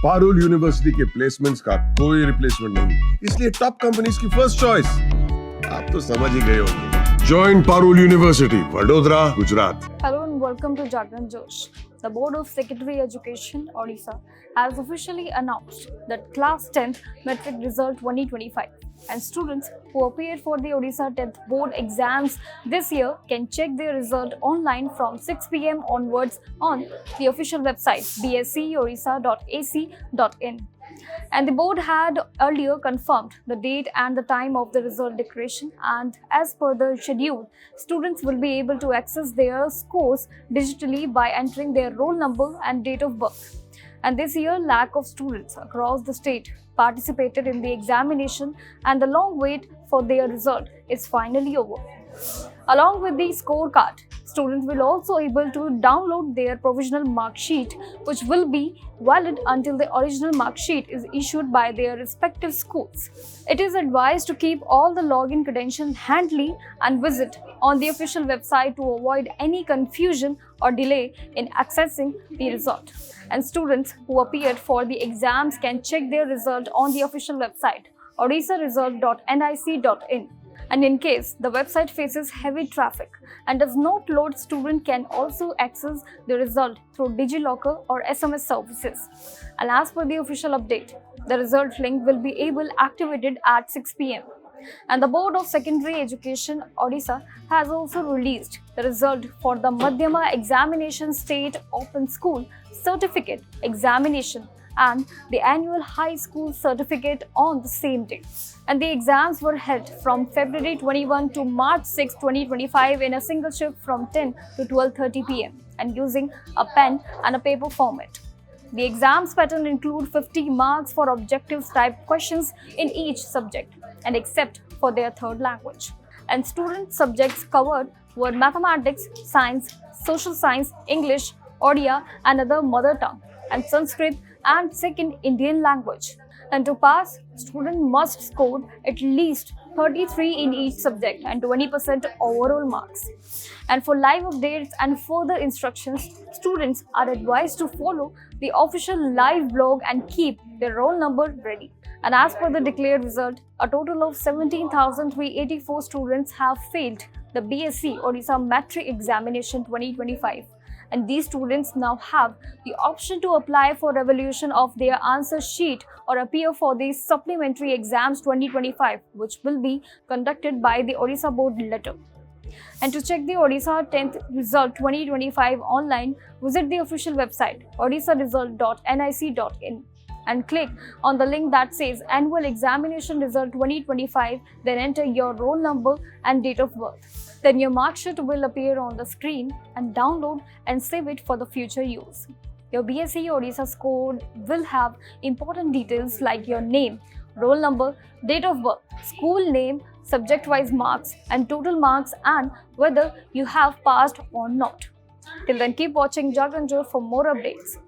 Parul university के placements का कोई रिप्लेसमेंट नहीं, इसलिए टॉप कंपनीज की फर्स्ट चॉइस। आप तो समझ ही गए होंगे। Join Parul university, Vadodara, Gujarat. Hello and welcome to Jagran Josh. The Board of Secondary Education, Odisha, has officially announced that Class 10th Metric Result 2025 and students who appeared for the Odisha 10th Board exams this year can check their result online from 6 p.m. onwards on the official website bsceodisha.ac.in. And the board had earlier confirmed the date and the time of the result declaration, and as per the schedule, students will be able to access their scores digitally by entering their roll number and date of birth. And this year, lack of students across the state participated in the examination, and the long wait for their result is finally over. Along with the scorecard, students will also able to download their provisional mark sheet, which will be valid until the original mark sheet is issued by their respective schools. It is advised to keep all the login credentials handy and visit on the official website to avoid any confusion or delay in accessing the result. And students who appeared for the exams can check their result on the official website odisharesult.nic.in. And in case the website faces heavy traffic and does not load, student can also access the result through DigiLocker or SMS services. And as per the official update, the result link will be able activated at 6 p.m. And the Board of Secondary Education, Odisha, has also released the result for the Madhyama Examination State Open School Certificate Examination and the annual high school certificate on the same day. And the exams were held from February 21 to March 6, 2025 in a single shift from 10 to 12:30 p.m. and using a pen and a paper format. The exams pattern include 50 marks for objectives type questions in each subject, and except for their third language. And student subjects covered were mathematics, science, social science, English, Odia and other mother tongue, and Sanskrit and second Indian language. And to pass, student must score at least 33 in each subject and 20% overall marks. And for live updates and further instructions, students are advised to follow the official live blog and keep their roll number ready. And as per the declared result, a total of 17,384 students have failed the BSc Odisha Matric Examination 2025. And these students now have the option to apply for revolution of their answer sheet or appear for the supplementary exams 2025, which will be conducted by the Odisha board letter. And to check the Odisha 10th result 2025 online, visit the official website odisharesult.nic.in and click on the link that says Annual Examination Result 2025, then enter your roll number and date of birth. Then your mark sheet will appear on the screen, and download and save it for the future use. Your BSc Odisha score will have important details like your name, roll number, date of birth, school name, subject-wise marks and total marks, and whether you have passed or not. Till then, keep watching Jagran Josh for more updates.